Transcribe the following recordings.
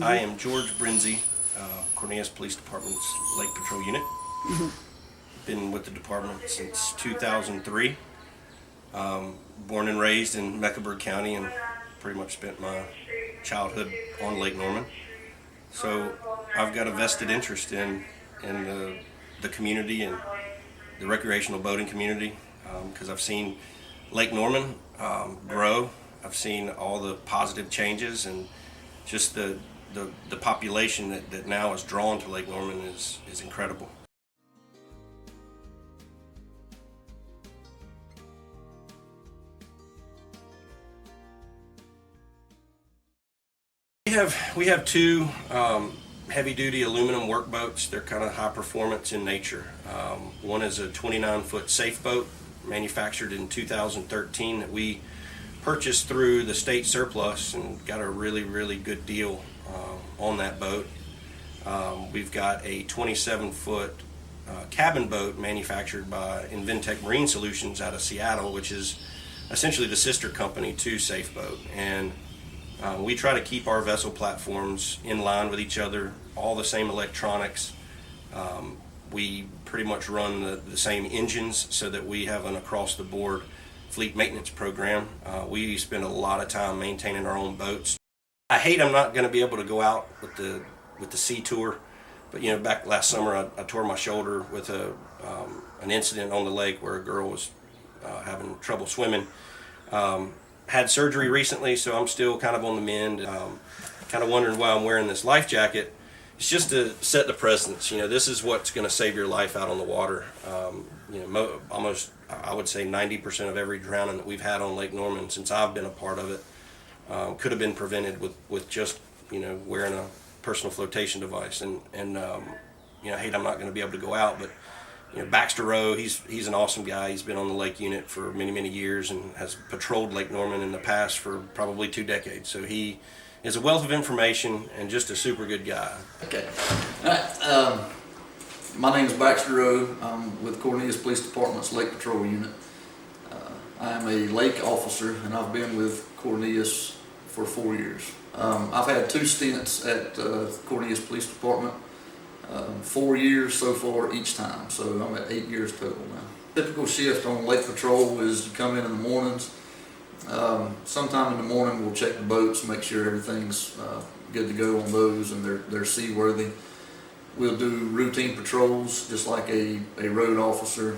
I am George Brinzey, Cornelius Police Department's Lake Patrol Unit. Been with the department since 2003. Born and raised in Mecklenburg County and pretty much spent my childhood on Lake Norman. So I've got a vested interest in the community and the recreational boating community because I've seen Lake Norman grow. I've seen all the positive changes and just the population that now is drawn to Lake Norman is incredible. We have two heavy-duty aluminum workboats. They're kind of high performance in nature. One is a 29-foot safe boat manufactured in 2013 that we purchased through the state surplus and got a really good deal on that boat. We've got a 27-foot cabin boat manufactured by Inventec Marine Solutions out of Seattle, which is essentially the sister company to Safe Boat. And we try to keep our vessel platforms in line with each other, all the same electronics. We pretty much run the same engines so that we have an across-the-board fleet maintenance program. We spend a lot of time maintaining our own boats. I hate I'm not going to be able to go out with the sea tour, but you know, back last summer I tore my shoulder with an incident on the lake where a girl was having trouble swimming. Had surgery recently, so I'm still kind of on the mend. Kind of wondering why I'm wearing this life jacket. It's just to set the precedence. You know, this is what's going to save your life out on the water. You know, almost, I would say 90% of every drowning that we've had on Lake Norman since I've been a part of it could have been prevented with just, you know, wearing a personal flotation device. And you know, I hate I'm not going to be able to go out, but you know, Baxter, Rowe, he's an awesome guy. He's been on the lake unit for many years and has patrolled Lake Norman in the past for probably 2 decades. So he is a wealth of information and just a super good guy. Okay. All right. My name is Baxter Rowe. I'm with Cornelius Police Department's Lake Patrol Unit. I am a lake officer and I've been with Cornelius for 4 years. I've had 2 stints at Cornelius Police Department. 4 years so far each time, so I'm at 8 years total now. Typical shift on lake patrol is you come in the mornings. Sometime in the morning we'll check the boats, make sure everything's good to go on those and they're seaworthy. We'll do routine patrols just like a road officer,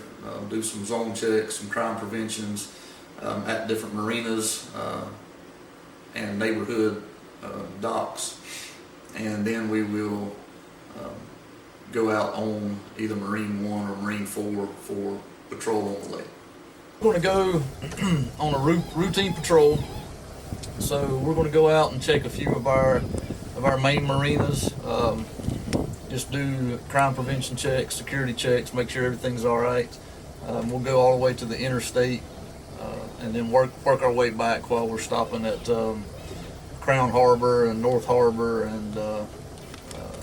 do some zone checks, some crime preventions at different marinas and neighborhood docks, and then we will go out on either Marine 1 or Marine 4 for patrol on the lake. We're going to go on a routine patrol, so we're going to go out and check a few of our main marinas, just do crime prevention checks, security checks, make sure everything's all right. We'll go all the way to the interstate and then work our way back while we're stopping at Crown Harbor and North Harbor and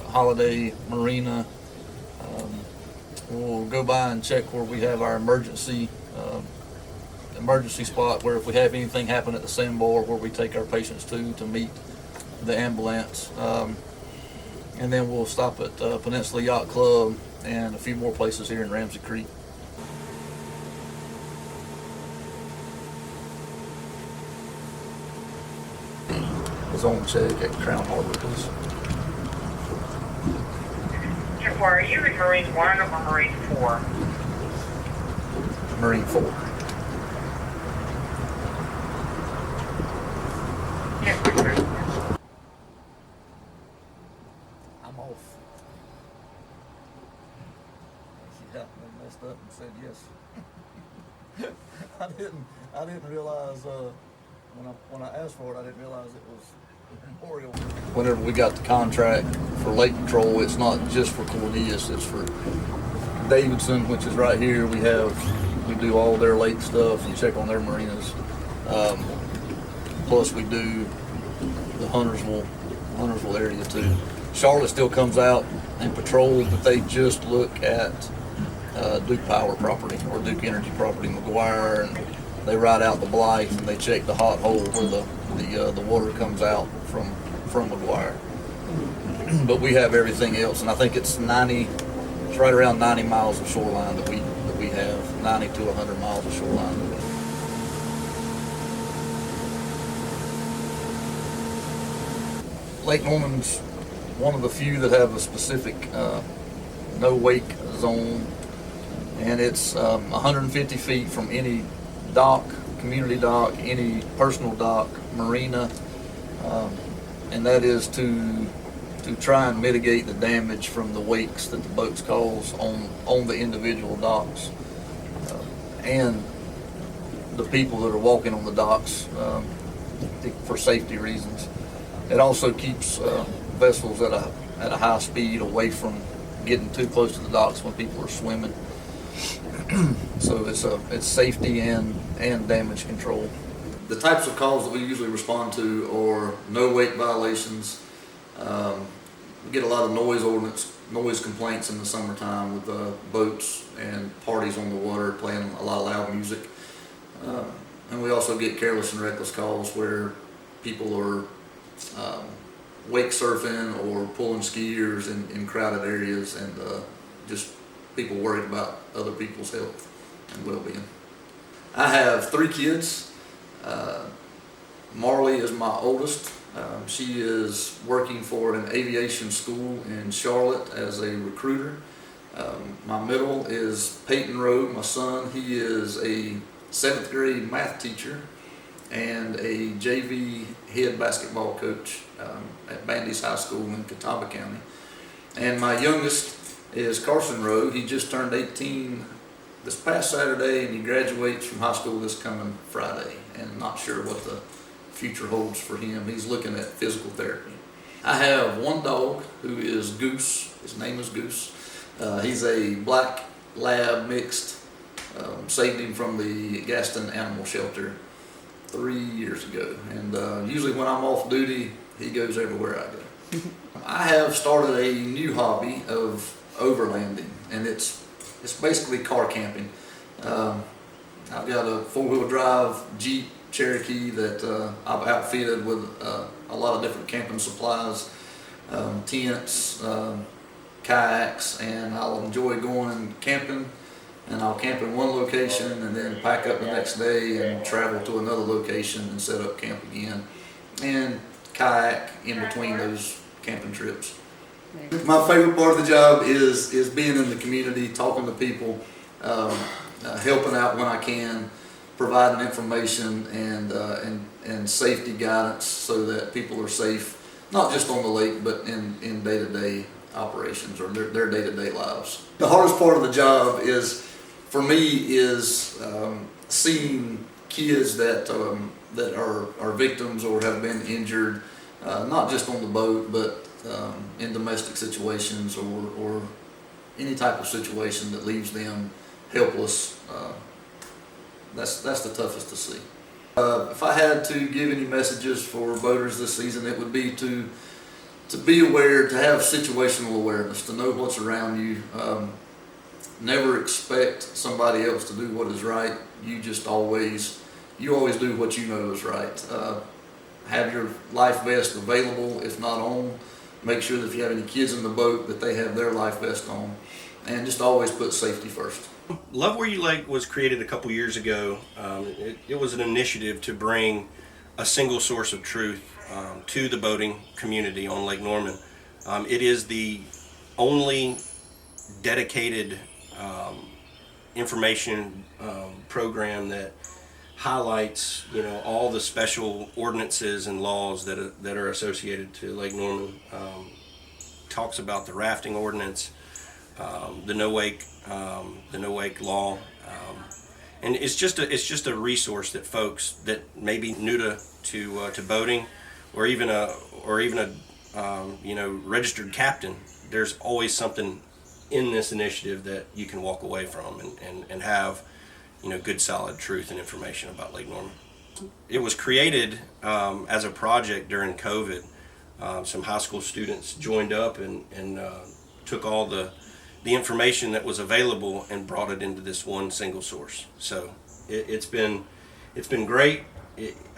Holiday Marina. We'll go by and check where we have our emergency spot, where if we have anything happen at the sandbar, where we take our patients to meet the ambulance. And then we'll stop at Peninsula Yacht Club and a few more places here in Ramsey Creek. Zone check at Crown Harbor, please. Are you in Marine 1 or Marine 4? Marine 4. Yes, sir. I'm off. Yeah, I messed up and said yes. I didn't realize when I asked for it, I didn't realize it was Memorial. Whenever we got the contract for lake patrol, it's not just for Cornelius, it's for Davidson, which is right here. We do all their lake stuff and check on their marinas. Plus we do the Huntersville area too. Charlotte still comes out and patrols, but they just look at Duke Power property or Duke Energy property, McGuire, and they ride out the Blythe and they check the hot hole where the water comes out from McGuire. but we have everything else, and I think it's right around 90 miles of shoreline that we have, 90 to 100 miles of shoreline. Lake Norman's one of the few that have a specific no wake zone, and it's 150 feet from any dock, community dock, any personal dock, marina, and that is to try and mitigate the damage from the wakes that the boats cause on the individual docks, and the people that are walking on the docks for safety reasons. It also keeps vessels at a high speed away from getting too close to the docks when people are swimming. So it's safety and damage control. The types of calls that we usually respond to are no wake violations. We get a lot of noise complaints in the summertime with boats and parties on the water playing a lot of loud music. And we also get careless and reckless calls where people are wake surfing or pulling skiers in crowded areas, and just people worried about other people's health and well-being. I have 3 kids. Marley is my oldest. She is working for an aviation school in Charlotte as a recruiter. My middle is Peyton Rowe, my son. He is a 7th grade math teacher and a JV head basketball coach at Bandy's High School in Catawba County. And my youngest is Carson Rowe. He just turned 18 this past Saturday, and he graduates from high school this coming Friday, and not sure what the future holds for him. He's looking at physical therapy. I have 1 dog who is Goose. His name is Goose. He's a black lab mixed. Saved him from the Gaston Animal Shelter 3 years ago, and usually when I'm off duty, he goes everywhere I go. I have started a new hobby of overlanding, and it's basically car camping. I've got a 4-wheel drive Jeep Cherokee that I've outfitted with a lot of different camping supplies, tents, kayaks, and I'll enjoy going camping. And I'll camp in one location and then pack up the next day and travel to another location and set up camp again, and kayak in between those camping trips. My favorite part of the job is being in the community, talking to people, helping out when I can, providing information and safety guidance so that people are safe, not just on the lake, but in day-to-day operations or their day-to-day lives. The hardest part of the job for me is seeing kids that are victims or have been injured, not just on the boat, but in domestic situations or any type of situation that leaves them helpless. That's the toughest to see. If I had to give any messages for boaters this season, it would be to be aware, to have situational awareness, to know what's around you. Never expect somebody else to do what is right. You always do what you know is right. Have your life vest available, if not on. Make sure that if you have any kids in the boat, that they have their life vest on. And just always put safety first. Love Where You Lake was created a couple years ago. It was an initiative to bring a single source of truth to the boating community on Lake Norman. It is the only dedicated information program that highlights, all the special ordinances and laws that are associated to Lake Norman. Talks about the rafting ordinance, the no wake law, and it's just a resource that folks that may be new to boating, or even a registered captain. There's always something in this initiative that you can walk away from and have good solid truth and information about Lake Norman. It was created as a project during COVID. Some high school students joined up and took all the information that was available and brought it into this one single source. So it's been great.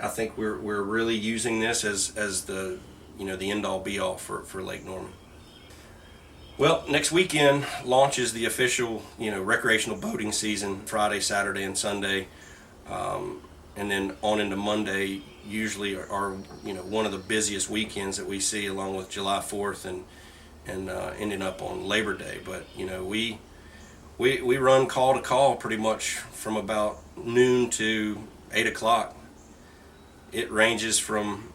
I think we're really using this as the the end-all be-all for Lake Norman. Well, next weekend launches the official, recreational boating season, Friday, Saturday, and Sunday. And then on into Monday usually are one of the busiest weekends that we see, along with July 4th and ending up on Labor Day. But we run call to call pretty much from about noon to 8 o'clock. It ranges from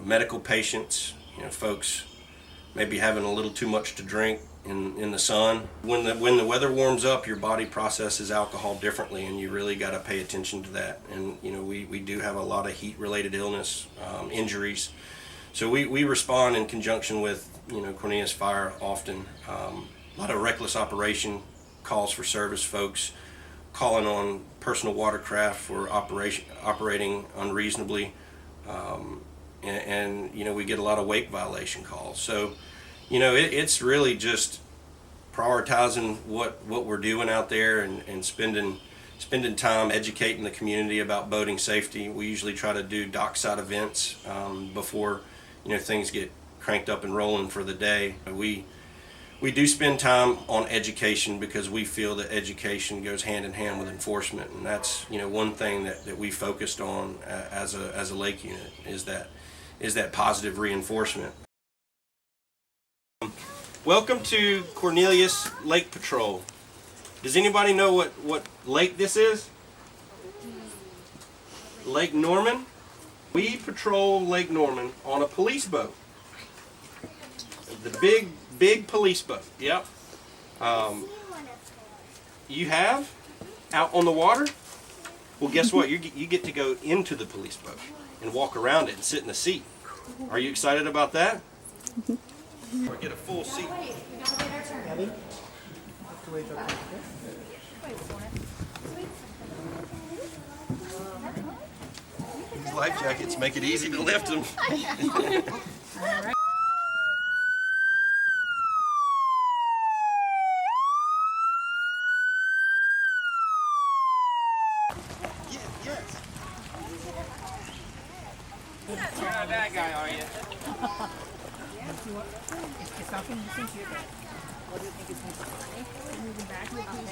medical patients, folks maybe having a little too much to drink in the sun. When the weather warms up, your body processes alcohol differently, and you really got to pay attention to that. And we do have a lot of heat-related illness, injuries, so we respond in conjunction with Cornelius Fire often. A lot of reckless operation calls for service folks calling on personal watercraft for operating unreasonably, and we get a lot of wake violation calls. So it's really just prioritizing what we're doing out there and spending time educating the community about boating safety. We usually try to do dockside events before things get cranked up and rolling for the day. We do spend time on education because we feel that education goes hand in hand with enforcement, and that's one thing that we focused on as a lake unit is that positive reinforcement. Welcome to Cornelius Lake Patrol. Does anybody know what lake this is? Lake Norman. We patrol Lake Norman on a police boat. The big police boat. Yep. You have out on the water? Well, guess what? You get to go into the police boat and walk around it and sit in the seat. Are you excited about that? Or get a full seat. These life jackets make it easy to lift them. You're not a bad guy, are you?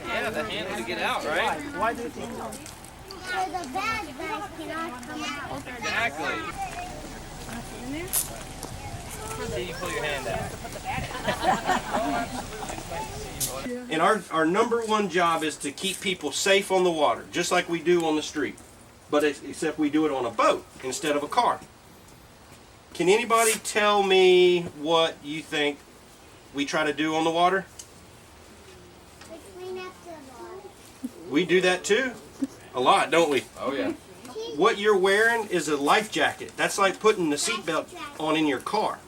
Yeah, the handle to get out, right? Why do you think so? So the bad guys cannot come out. Exactly. See, you pull your hand out. And our number one job is to keep people safe on the water, just like we do on the street. But except we do it on a boat instead of a car. Can anybody tell me what you think we try to do on the water? We clean up the water. We do that too. A lot, don't we? Oh, yeah. What you're wearing is a life jacket. That's like putting the seatbelt on in your car.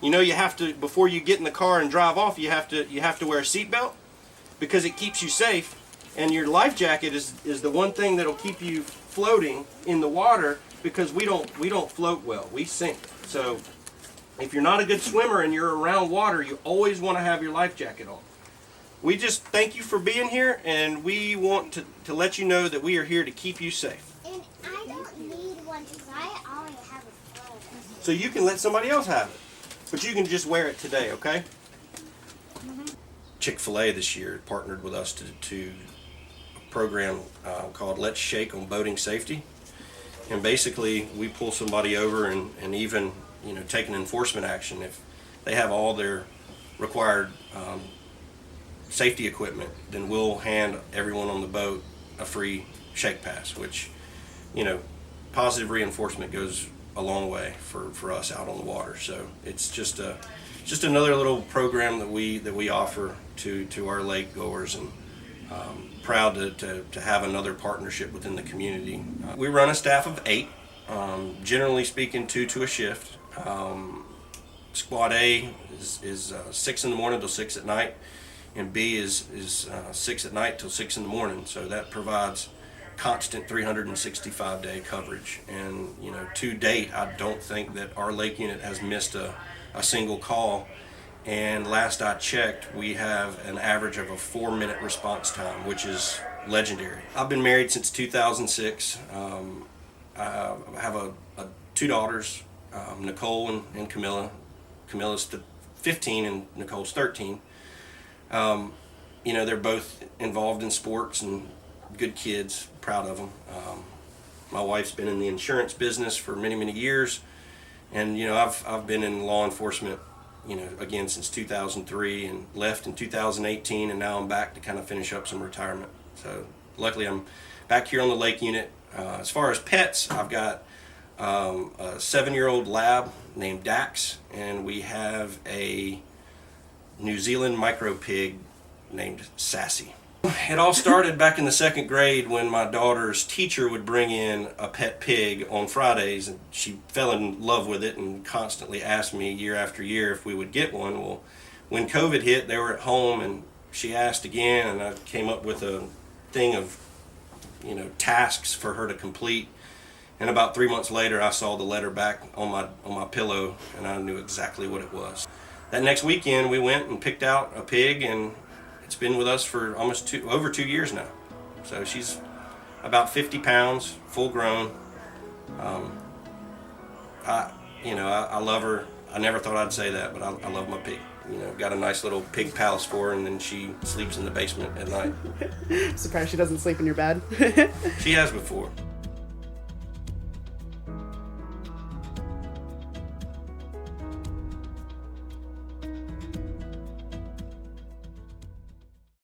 You have to, before you get in the car and drive off, you have to wear a seatbelt because it keeps you safe. And your life jacket is the one thing that'll keep you floating in the water, because we don't float well. We sink. So if you're not a good swimmer and you're around water, you always want to have your life jacket on. We just thank you for being here, and we want to let you know that we are here to keep you safe. And I don't need one because I already have a float. So you can let somebody else have it, but you can just wear it today, okay? Chick-fil-A this year partnered with us to a program called Let's Shake on boating safety. And basically, we pull somebody over and even take an enforcement action if they have all their required safety equipment. Then we'll hand everyone on the boat a free shake pass, which positive reinforcement goes a long way for us out on the water. So it's just another little program that we offer to our lake goers, and proud to have another partnership within the community. We run a staff of 8, generally speaking 2 to a shift. Squad A is 6 in the morning till 6 at night, and B is 6 at night till 6 in the morning. So that provides constant 365-day coverage. And to date, I don't think that our lake unit has missed a single call. And last I checked, we have an average of a 4-minute response time, which is legendary. I've been married since 2006. I have 2 daughters Nicole and Camilla. Camilla's 15 and Nicole's 13. You know, they're both involved in sports and good kids, proud of them. My wife's been in the insurance business for many, many years. And, you know, I've been in law enforcement, you know, again, since 2003 and left in 2018. And now I'm back to kind of finish up some retirement. So luckily I'm back here on the Lake unit. As far as pets, I've got a 7-year-old lab named Dax, and we have a New Zealand micro pig named Sassy. It all started back in the 2nd grade when my daughter's teacher would bring in a pet pig on Fridays, and she fell in love with it and constantly asked me year after year if we would get one. Well, when COVID hit, they were at home and she asked again, and I came up with a thing of, you know, tasks for her to complete. And about 3 months later, I saw the letter back on my pillow, and I knew exactly what it was. That next weekend, we went and picked out a pig, and it's been with us for almost over 2 years now. So she's about 50 pounds, full grown. I love her. I never thought I'd say that, but I love my pig. You know, got a nice little pig palace for her, and then she sleeps in the basement at night. Surprised she doesn't sleep in your bed. She has before.